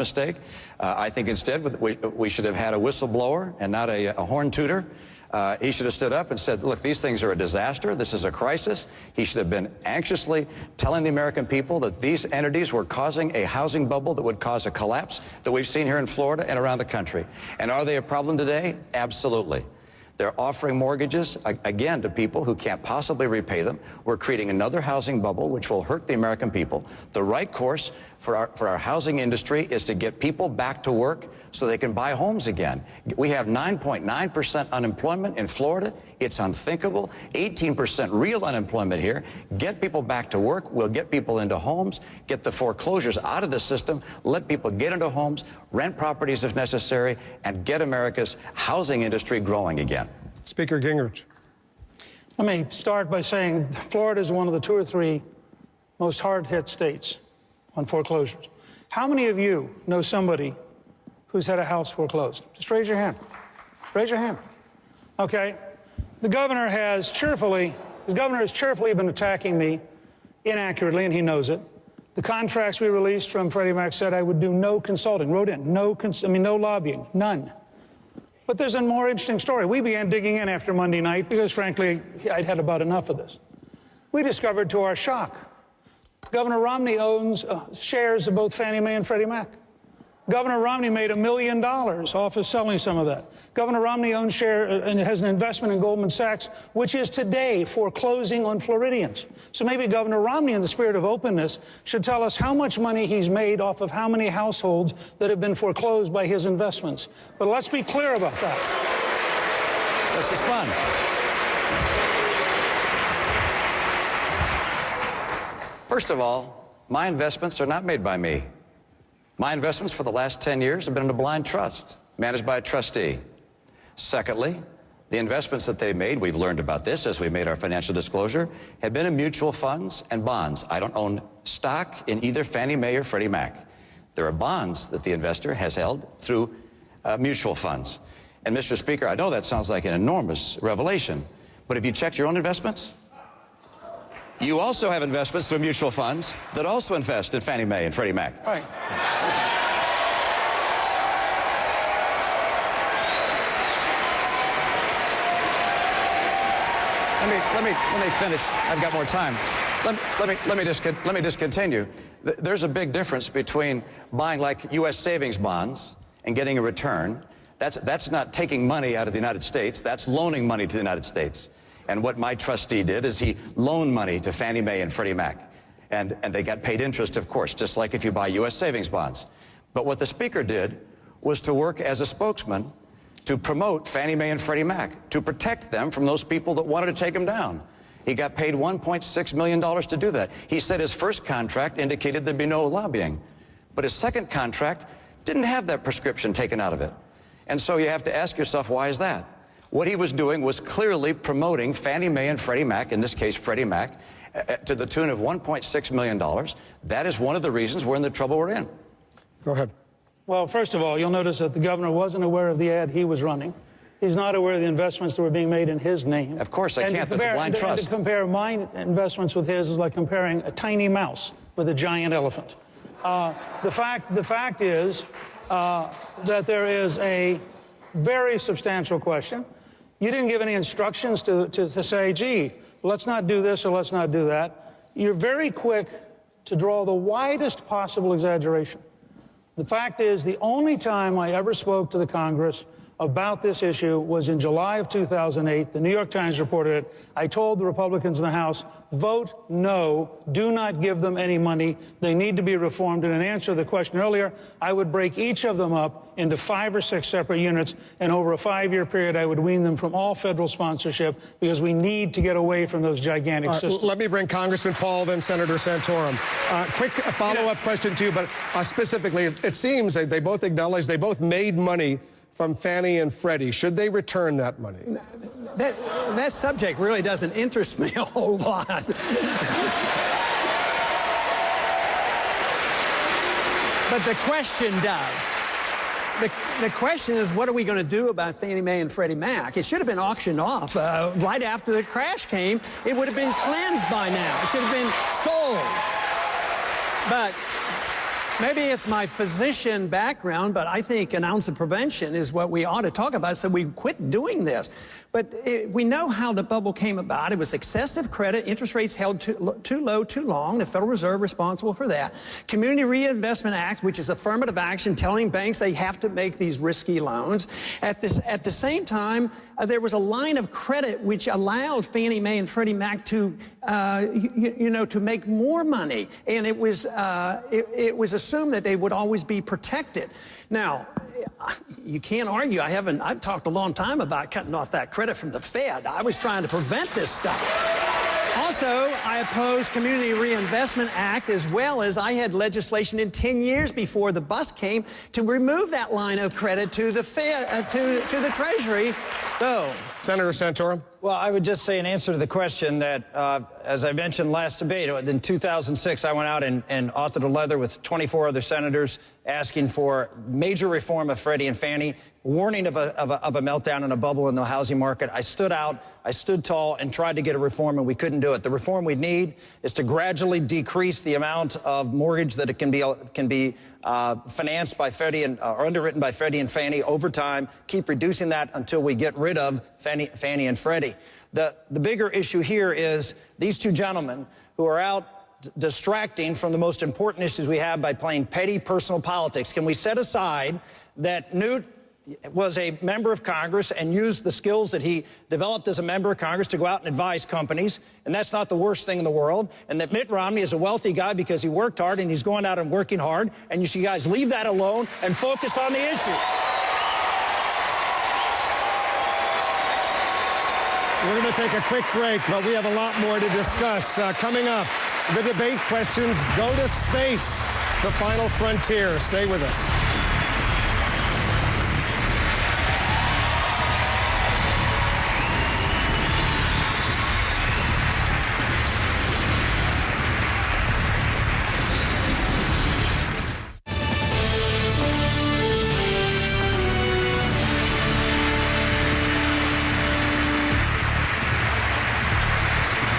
mistake. I think instead we should have had a whistleblower and not a horn tooter. He should have stood up and said, look, these things are a disaster. This is a crisis. He should have been anxiously telling the American people that these entities were causing a housing bubble that would cause a collapse that we've seen here in Florida and around the country. And are they a problem today? Absolutely. They're offering mortgages, again, to people who can't possibly repay them. We're creating another housing bubble, which will hurt the American people. The right course for our housing industry is to get people back to work so they can buy homes again. We have 9.9% unemployment in Florida. It's unthinkable. 18% real unemployment here. Get people back to work. We'll get people into homes, get the foreclosures out of the system, let people get into homes, rent properties if necessary, and get America's housing industry growing again. Speaker Gingrich. Let me start by saying Florida is one of the 2 or 3 most hard-hit states on foreclosures. How many of you know somebody who's had a house foreclosed? Just raise your hand. Raise your hand. Okay. The governor has cheerfully been attacking me inaccurately, and he knows it. The contracts we released from Freddie Mac said I would do no consulting. Wrote in, no lobbying, none. But there's a more interesting story. We began digging in after Monday night because, frankly, I'd had about enough of this. We discovered, to our shock, Governor Romney owns shares of both Fannie Mae and Freddie Mac. Governor Romney made $1 million off of selling some of that. Governor Romney owns share and has an investment in Goldman Sachs, which is today foreclosing on Floridians. So maybe Governor Romney, in the spirit of openness, should tell us how much money he's made off of how many households that have been foreclosed by his investments. But let's be clear about that. This is fun. First of all, my investments are not made by me. My investments for the last 10 years have been in a blind trust, managed by a trustee. Secondly, the investments that they made, we've learned about this as we made our financial disclosure, have been in mutual funds and bonds. I don't own stock in either Fannie Mae or Freddie Mac. There are bonds that the investor has held through mutual funds. And Mr. Speaker, I know that sounds like an enormous revelation, but have you checked your own investments? You also have investments through mutual funds that also invest in Fannie Mae and Freddie Mac. Right. Let me finish. I've got more time. Let me just continue. There's a big difference between buying like U.S. savings bonds and getting a return. That's not taking money out of the United States. That's loaning money to the United States. And what my trustee did is he loaned money to Fannie Mae and Freddie Mac. And they got paid interest, of course, just like if you buy U.S. savings bonds. But what the Speaker did was to work as a spokesman to promote Fannie Mae and Freddie Mac, to protect them from those people that wanted to take them down. He got paid $1.6 million to do that. He said his first contract indicated there'd be no lobbying. But his second contract didn't have that prescription taken out of it. And so you have to ask yourself, why is that? What he was doing was clearly promoting Fannie Mae and Freddie Mac, in this case Freddie Mac, to the tune of $1.6 million. That is one of the reasons we're in the trouble we're in. Go ahead. Well, first of all, you'll notice that the governor wasn't aware of the ad he was running. He's not aware of the investments that were being made in his name. Of course I can't. That's a blind trust. And to compare my investments with his is like comparing a tiny mouse with a giant elephant. The fact is that there is a very substantial question. You didn't give any instructions to say, gee, let's not do this or let's not do that. You're very quick to draw the widest possible exaggeration. The fact is, the only time I ever spoke to the Congress about this issue was in July of 2008. The New York Times reported it. I told the Republicans in the House, vote no, do not give them any money. They need to be reformed. And in answer to the question earlier, I would break each of them up into 5 or 6 separate units, and over a 5-year period, I would wean them from all federal sponsorship because we need to get away from those gigantic systems. Let me bring Congressman Paul, then Senator Santorum. Quick follow-up question to you, but specifically, it seems that they both acknowledge they both made money from Fannie and Freddie. Should they return that money? That subject really doesn't interest me a whole lot. But the question does. The question is, what are we going to do about Fannie Mae and Freddie Mac? It should have been auctioned off right after the crash came. It would have been cleansed by now. It should have been sold. But maybe it's my physician background, but I think an ounce of prevention is what we ought to talk about, so we quit doing this. But we know how the bubble came about. It was excessive credit, interest rates held too low too long, the Federal Reserve responsible for that. Community Reinvestment Act, which is affirmative action telling banks they have to make these risky loans. At the same time, there was a line of credit which allowed Fannie Mae and Freddie Mac to, to make more money, and it was assumed that they would always be protected. Now, you can't argue. I've talked a long time about cutting off that credit from the Fed. I was trying to prevent this stuff. Also, I oppose Community Reinvestment Act, as well as I had legislation in 10 years before the bus came to remove that line of credit to the Fed, to the Treasury. So, Senator Santorum. Well, I would just say in answer to the question that, as I mentioned last debate, in 2006, I went out and authored a letter with 24 other senators asking for major reform of Freddie and Fannie, warning of a meltdown and a bubble in the housing market. I stood out, I stood tall, and tried to get a reform, and we couldn't do it. The reform we need is to gradually decrease the amount of mortgage that it can be financed by Freddie or underwritten by Freddie and Fannie over time. Keep reducing that until we get rid of Fannie and Freddie. The bigger issue here is these two gentlemen who are out distracting from the most important issues we have by playing petty personal politics. Can we set aside that Newt was a member of Congress and used the skills that he developed as a member of Congress to go out and advise companies, and that's not the worst thing in the world, and that Mitt Romney is a wealthy guy because he worked hard and he's going out and working hard, and you should guys leave that alone and focus on the issue. We're going to take a quick break, but we have a lot more to discuss. Coming up, the debate questions go to space, the final frontier. Stay with us.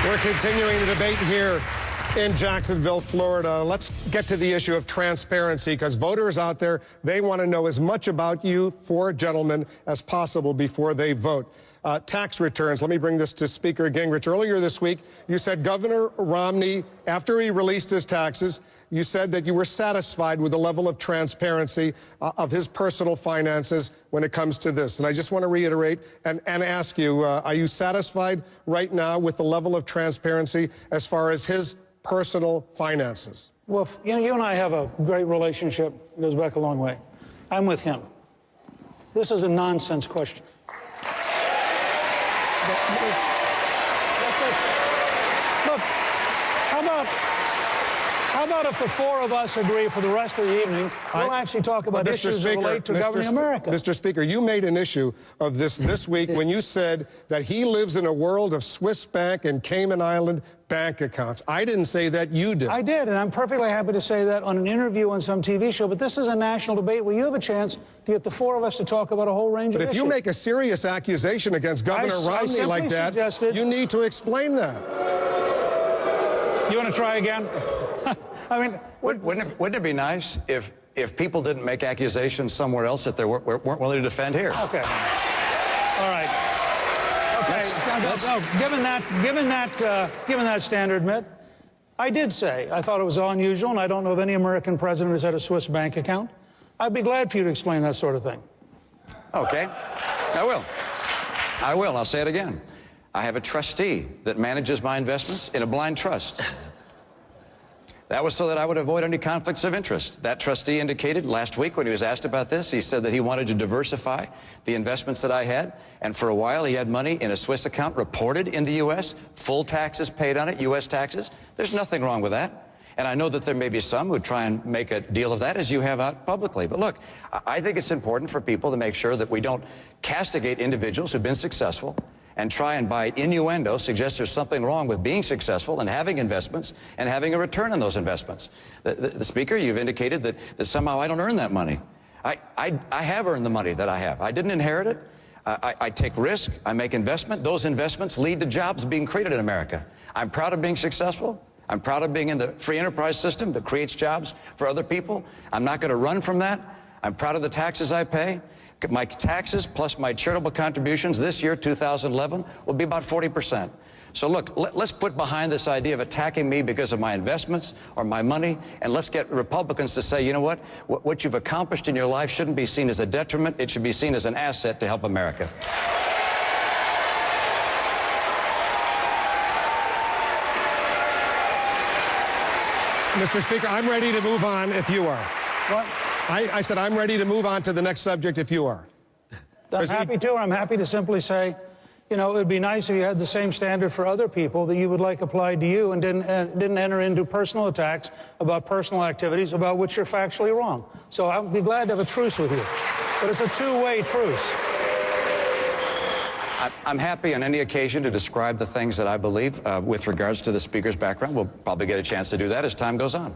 We're continuing the debate here in Jacksonville, Florida. Let's get to the issue of transparency, because voters out there, they want to know as much about you, four gentlemen, as possible before they vote. Tax returns. Let me bring this to Speaker Gingrich. Earlier this week, you said Governor Romney, after he released his taxes, you said that you were satisfied with the level of transparency of his personal finances when it comes to this. And I just want to reiterate and ask you, are you satisfied right now with the level of transparency as far as his personal finances? Well, you and I have a great relationship. It goes back a long way. I'm with him. This is a nonsense question. Look, how about if the four of us agree for the rest of the evening, we'll actually talk about issues that relate to governing America. Mr. Speaker, you made an issue of this week when you said that he lives in a world of Swiss bank and Cayman Island bank accounts. I didn't say that, you did. I did, and I'm perfectly happy to say that on an interview on some TV show, but this is a national debate where you have a chance to get the four of us to talk about a whole range of issues. But if you make a serious accusation against Governor Romney like that, you need to explain that. You want to try again? I mean, wouldn't it be nice if people didn't make accusations somewhere else that they weren't willing to defend here? Okay. All right. Okay. Given that standard, Mitt, I did say I thought it was unusual, and I don't know of any American president who's had a Swiss bank account. I'd be glad for you to explain that sort of thing. Okay. I will. I'll say it again. I have a trustee that manages my investments in a blind trust. That was so that I would avoid any conflicts of interest. That trustee indicated last week when he was asked about this, he said that he wanted to diversify the investments that I had. And for a while, he had money in a Swiss account reported in the U.S., full taxes paid on it, U.S. taxes. There's nothing wrong with that. And I know that there may be some who try and make a deal of that, as you have out publicly. But look, I think it's important for people to make sure that we don't castigate individuals who've been successful and try and, by innuendo, suggest there's something wrong with being successful and having investments and having a return on those investments. The Speaker, you've indicated that somehow I don't earn that money. I have earned the money that I have. I didn't inherit it. I take risk. I make investment. Those investments lead to jobs being created in America. I'm proud of being successful. I'm proud of being in the free enterprise system that creates jobs for other people. I'm not going to run from that. I'm proud of the taxes I pay. My taxes plus my charitable contributions this year, 2011, will be about 40%. So look, let's put behind this idea of attacking me because of my investments or my money, and let's get Republicans to say, you know what you've accomplished in your life shouldn't be seen as a detriment. It should be seen as an asset to help America. Mr. Speaker, I'm ready to move on if you are. What? I said I'm ready to move on to the next subject if you are. I'm happy to. I'm happy to simply say, you know, it would be nice if you had the same standard for other people that you would like applied to you and didn't enter into personal attacks about personal activities about which you're factually wrong. So I'll be glad to have a truce with you. But it's a two-way truce. I'm happy on any occasion to describe the things that I believe with regards to the Speaker's background. We'll probably get a chance to do that as time goes on.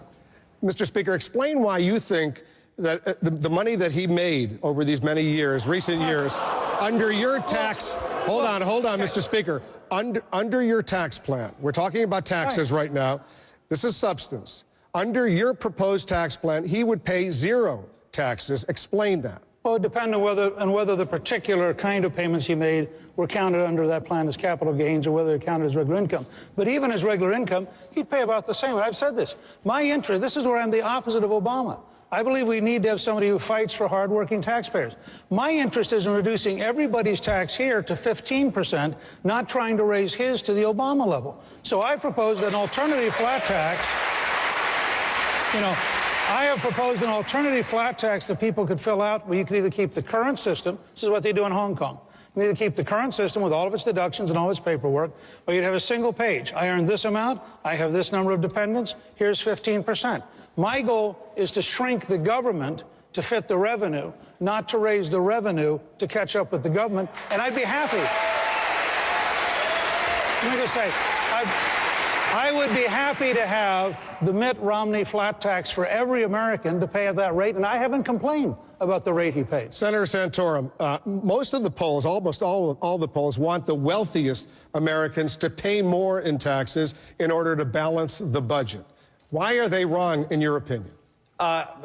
Mr. Speaker, explain why you think that the money that he made over these many years, recent years, under your tax... Hold on, Mr. Speaker. Under your tax plan, we're talking about taxes right now. This is substance. Under your proposed tax plan, he would pay zero taxes. Explain that. Well, it depends on whether the particular kind of payments he made were counted under that plan as capital gains or whether they're counted as regular income. But even as regular income, he'd pay about the same. I've said this. My interest, this is where I'm the opposite of Obama. I believe we need to have somebody who fights for hardworking taxpayers. My interest is in reducing everybody's tax here to 15%, not trying to raise his to the Obama level. So I proposed an alternative flat tax. You know, I have proposed an alternative flat tax that people could fill out where you could either keep the current system, this is what they do in Hong Kong, you can either keep the current system with all of its deductions and all its paperwork, or you'd have a single page. I earned this amount, I have this number of dependents, here's 15%. My goal is to shrink the government to fit the revenue, not to raise the revenue to catch up with the government, and I'd be happy. Let me just say, I would be happy to have the Mitt Romney flat tax for every American to pay at that rate, and I haven't complained about the rate he paid. Senator Santorum, most of the polls, almost all the polls, want the wealthiest Americans to pay more in taxes in order to balance the budget. Why are they wrong, in your opinion?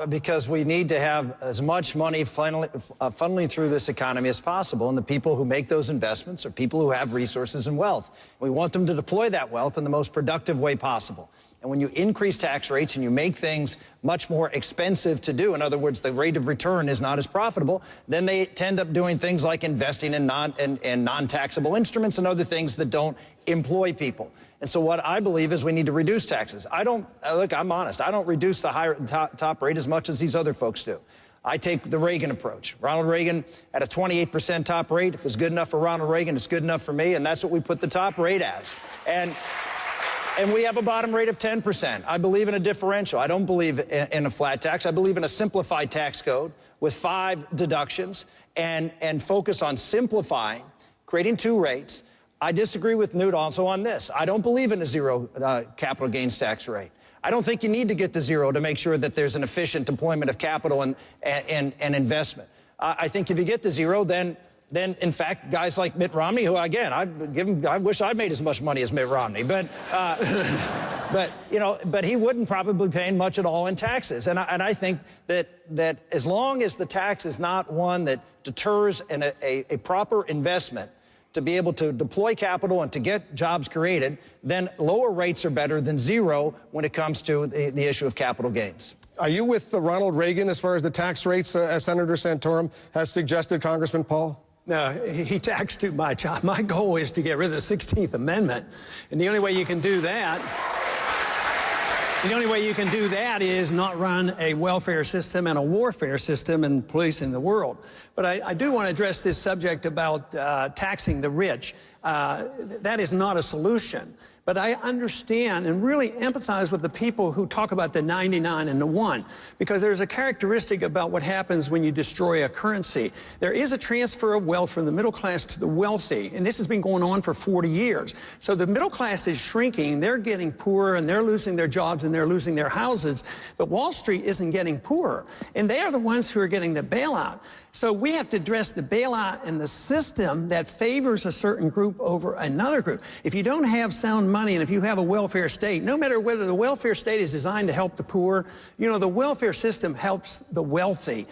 Because we need to have as much money funneling through this economy as possible, and the people who make those investments are people who have resources and wealth. We want them to deploy that wealth in the most productive way possible. And when you increase tax rates and you make things much more expensive to do, in other words, the rate of return is not as profitable, then they tend up doing things like investing in non-taxable instruments and other things that don't employ people. And so what I believe is we need to reduce taxes. Look, I'm honest, I don't reduce the higher top rate as much as these other folks do. I take the Reagan approach. Ronald Reagan at a 28% top rate. If it's good enough for Ronald Reagan, it's good enough for me, and that's what we put the top rate as. And we have a bottom rate of 10%. I believe in a differential. I don't believe in a flat tax. I believe in a simplified tax code with 5 deductions and focus on simplifying, creating 2 rates. I disagree with Newt also on this. I don't believe in a zero capital gains tax rate. I don't think you need to get to zero to make sure that there's an efficient deployment of capital and investment. I think if you get to zero, then in fact, guys like Mitt Romney, who again, I wish I made as much money as Mitt Romney, but he wouldn't probably be paying much at all in taxes. And I think that as long as the tax is not one that deters a proper investment to be able to deploy capital and to get jobs created, then lower rates are better than zero when it comes to the issue of capital gains. Are you with Ronald Reagan as far as the tax rates, as Senator Santorum has suggested, Congressman Paul? No, he taxed too much. My goal is to get rid of the 16th Amendment. And the only way you can do that is not run a welfare system and a warfare system and policing the world. But I do want to address this subject about taxing the rich. That is not a solution. But I understand and really empathize with the people who talk about the 99 and the 1, because there's a characteristic about what happens when you destroy a currency. There is a transfer of wealth from the middle class to the wealthy, and this has been going on for 40 years. So the middle class is shrinking, they're getting poorer, and they're losing their jobs, and they're losing their houses. But Wall Street isn't getting poorer, and they are the ones who are getting the bailout. So we have to address the bailout and the system that favors a certain group over another group. If you don't have sound money money, and if you have a welfare state, no matter whether the welfare state is designed to help the poor, you know, the welfare system helps the wealthy.